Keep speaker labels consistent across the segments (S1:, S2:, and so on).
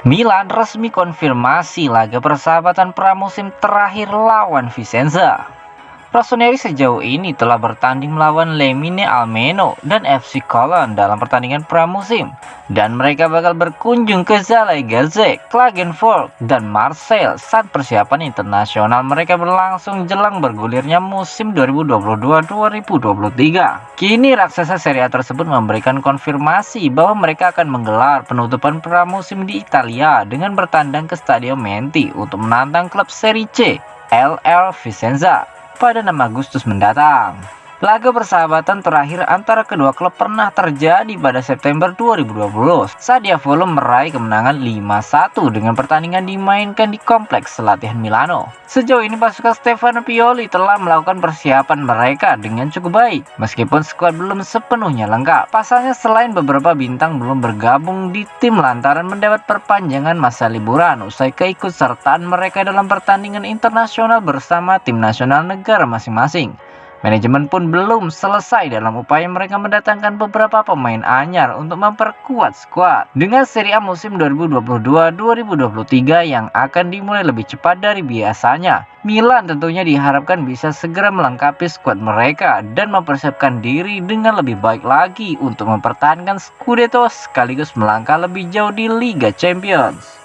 S1: Milan resmi konfirmasi laga persahabatan pramusim terakhir lawan Vicenza. Rossoneri sejauh ini telah bertanding melawan Lemine Almeno dan FC Cologne dalam pertandingan pramusim, dan mereka bakal berkunjung ke Zalaegerszeg, Klagenfurt, dan Marseille saat persiapan internasional mereka berlangsung jelang bergulirnya musim 2022-2023. Kini raksasa Serie A tersebut memberikan konfirmasi bahwa mereka akan menggelar penutupan pramusim di Italia dengan bertandang ke Stadio Menti untuk menantang klub Serie C LR Vicenza pada 6 Agustus mendatang. Laga persahabatan terakhir antara kedua klub pernah terjadi pada September 2020 saat Diavolo meraih kemenangan 5-1 dengan pertandingan dimainkan di kompleks latihan Milano. Sejauh ini pasukan Stefano Pioli telah melakukan persiapan mereka dengan cukup baik, meskipun skuad belum sepenuhnya lengkap. Pasalnya selain beberapa bintang belum bergabung di tim lantaran mendapat perpanjangan masa liburan usai keikutsertaan mereka dalam pertandingan internasional bersama tim nasional negara masing-masing. Manajemen pun belum selesai dalam upaya mereka mendatangkan beberapa pemain anyar untuk memperkuat skuad. Dengan Serie A musim 2022-2023 yang akan dimulai lebih cepat dari biasanya, Milan tentunya diharapkan bisa segera melengkapi skuad mereka dan mempersiapkan diri dengan lebih baik lagi untuk mempertahankan Scudetto sekaligus melangkah lebih jauh di Liga Champions.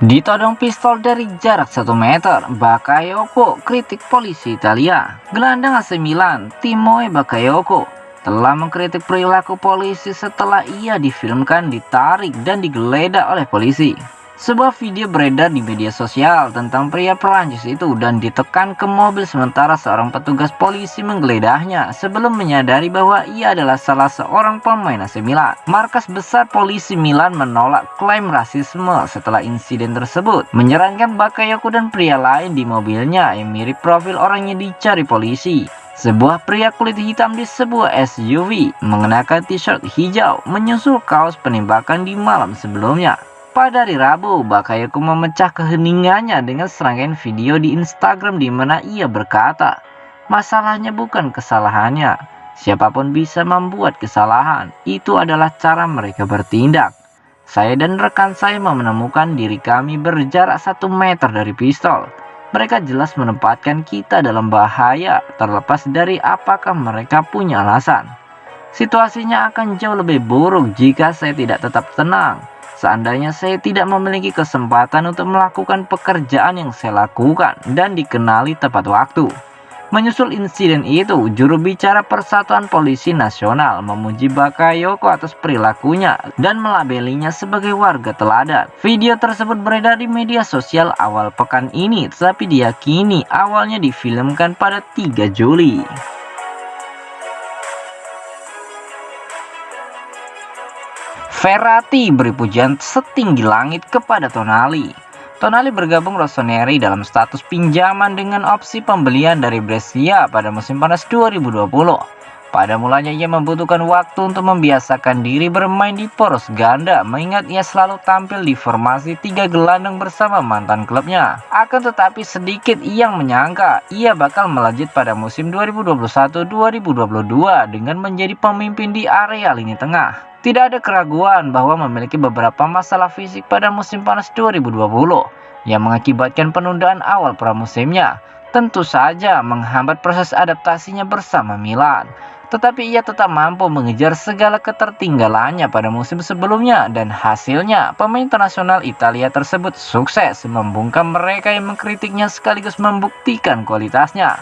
S1: Ditodong pistol dari jarak 1 meter, Bakayoko kritik polisi Italia. Gelandang AC Milan, Timoe Bakayoko, telah mengkritik perilaku polisi setelah ia difilmkan ditarik dan digeledah oleh polisi. Sebuah video beredar di media sosial tentang pria Perancis itu dan ditekan ke mobil sementara seorang petugas polisi menggeledahnya sebelum menyadari bahwa ia adalah salah seorang pemain AC Milan. Markas besar polisi Milan menolak klaim rasisme setelah insiden tersebut, menyarankan Bakayoko dan pria lain di mobilnya yang mirip profil orang yang dicari polisi. Sebuah pria kulit hitam di sebuah SUV mengenakan t-shirt hijau menyusul kaos penembakan di malam sebelumnya. Pada hari Rabu, Bakayoko memecah keheningannya dengan serangkaian video di Instagram di mana ia berkata, "Masalahnya bukan kesalahannya. Siapapun bisa membuat kesalahan. Itu adalah cara mereka bertindak. Saya dan rekan saya menemukan diri kami berjarak 1 meter dari pistol. Mereka jelas menempatkan kita dalam bahaya terlepas dari apakah mereka punya alasan. Situasinya akan jauh lebih buruk jika saya tidak tetap tenang. Seandainya saya tidak memiliki kesempatan untuk melakukan pekerjaan yang saya lakukan dan dikenali tepat waktu." Menyusul insiden itu, juru bicara Persatuan Polisi Nasional memuji Bakayoko atas perilakunya dan melabelinya sebagai warga teladan. Video tersebut beredar di media sosial awal pekan ini, tetapi diyakini awalnya difilmkan pada 3 Juli. Verratti beri pujian setinggi langit kepada Tonali. Tonali bergabung Rossoneri dalam status pinjaman dengan opsi pembelian dari Brescia pada musim panas 2020. Pada mulanya ia membutuhkan waktu untuk membiasakan diri bermain di poros ganda, mengingat ia selalu tampil di formasi 3 gelandang bersama mantan klubnya. Akan tetapi sedikit yang menyangka ia bakal melejit pada musim 2021-2022 dengan menjadi pemimpin di area lini tengah. Tidak ada keraguan bahwa memiliki beberapa masalah fisik pada musim panas 2020 yang mengakibatkan penundaan awal pramusimnya. Tentu saja menghambat proses adaptasinya bersama Milan. Tetapi ia tetap mampu mengejar segala ketertinggalannya pada musim sebelumnya, dan hasilnya pemain internasional Italia tersebut sukses membungkam mereka yang mengkritiknya sekaligus membuktikan kualitasnya.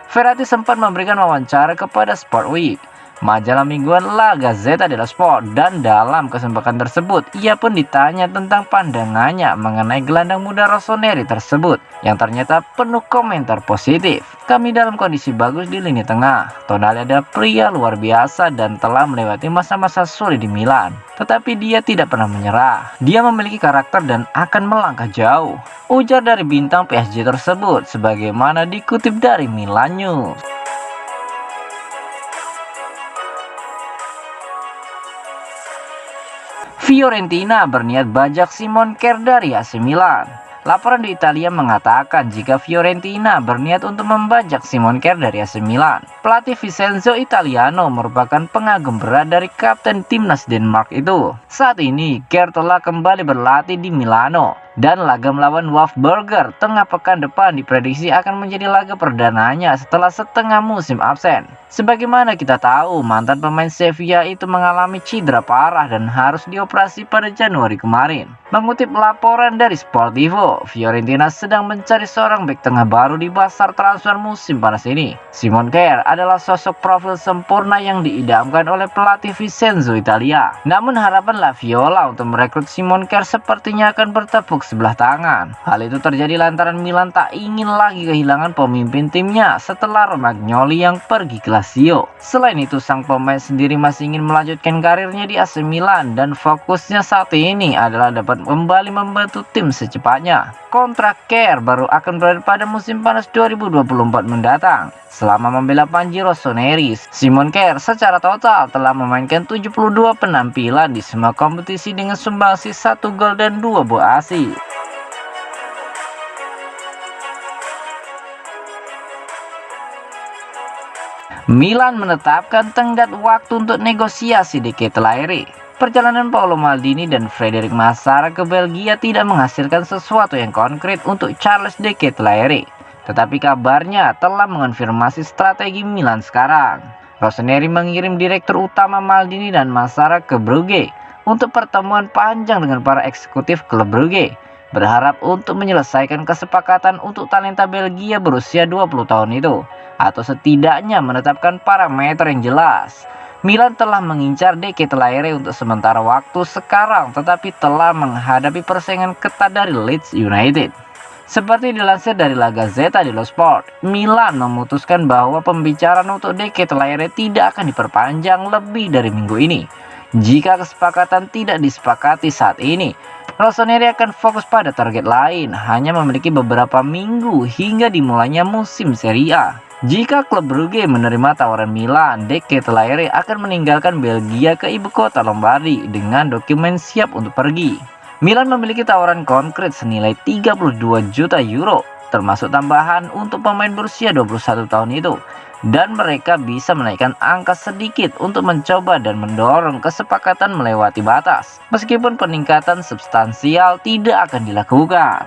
S1: Verratti sempat memberikan wawancara kepada Sport Week. majalah mingguan La Gazzetta dello Sport, dan dalam kesempatan tersebut ia pun ditanya tentang pandangannya mengenai gelandang muda Rossoneri tersebut yang ternyata penuh komentar positif. Kami dalam kondisi bagus di lini tengah. Tonali adalah pria luar biasa dan telah melewati masa-masa sulit di Milan, tetapi dia tidak pernah menyerah. Dia memiliki karakter dan akan melangkah jauh, ujar dari bintang PSG tersebut sebagaimana dikutip dari Milan News. Fiorentina berniat bajak Simon Kjaer dari AC Milan. Laporan di Italia mengatakan jika Fiorentina berniat untuk membajak Simon Kjaer dari AC Milan. Pelatih Vincenzo Italiano merupakan pengagum berat dari kapten timnas Denmark itu. Saat ini Kjaer telah kembali berlatih di Milano, dan laga melawan Wolfsburger tengah pekan depan diprediksi akan menjadi laga perdananya setelah setengah musim absen. Sebagaimana kita tahu, mantan pemain Sevilla itu mengalami cedera parah dan harus dioperasi pada Januari kemarin. Mengutip laporan dari Sportivo, Fiorentina sedang mencari seorang bek tengah baru di pasar transfer musim panas ini. Simon Kjaer adalah sosok profil sempurna yang diidamkan oleh pelatih Vincenzo Italia. Namun harapan La Viola untuk merekrut Simon Kjaer sepertinya akan bertepuk sebelah tangan. Hal itu terjadi lantaran Milan tak ingin lagi kehilangan pemimpin timnya setelah Romagnoli yang pergi ke Lazio. Selain itu, sang pemain sendiri masih ingin melanjutkan karirnya di AC Milan dan fokusnya saat ini adalah dapat kembali membantu tim secepatnya. Kontrak Kjaer baru akan berakhir pada musim panas 2024 mendatang. Selama membela Panji Rossoneri, Simon Kjaer secara total telah memainkan 72 penampilan di semua kompetisi dengan sumbangsi 1 gol dan 2 buah assist. Milan menetapkan tenggat waktu untuk negosiasi De Ketelaere. Perjalanan Paolo Maldini dan Frederic Massara ke Belgia tidak menghasilkan sesuatu yang konkret untuk Charles De Ketelaere, tetapi kabarnya telah mengonfirmasi strategi Milan sekarang. Rossoneri mengirim direktur utama Maldini dan Massara ke Brugge untuk pertemuan panjang dengan para eksekutif klub Brugge, berharap untuk menyelesaikan kesepakatan untuk talenta Belgia berusia 20 tahun itu, atau setidaknya menetapkan parameter yang jelas. Milan telah mengincar De Ketelaere untuk sementara waktu sekarang, tetapi telah menghadapi persaingan ketat dari Leeds United. Seperti dilansir dari La Gazzetta dello Sport, Milan memutuskan bahwa pembicaraan untuk De Ketelaere tidak akan diperpanjang lebih dari minggu ini. Jika kesepakatan tidak disepakati saat ini, Rossoneri akan fokus pada target lain, hanya memiliki beberapa minggu hingga dimulainya musim Serie A. Jika klub Brugge menerima tawaran Milan, De Ketelaere akan meninggalkan Belgia ke ibu kota Lombardi dengan dokumen siap untuk pergi. Milan memiliki tawaran konkret senilai 32 juta euro, termasuk tambahan untuk pemain berusia 21 tahun itu, dan mereka bisa menaikkan angka sedikit untuk mencoba dan mendorong kesepakatan melewati batas, meskipun peningkatan substansial tidak akan dilakukan.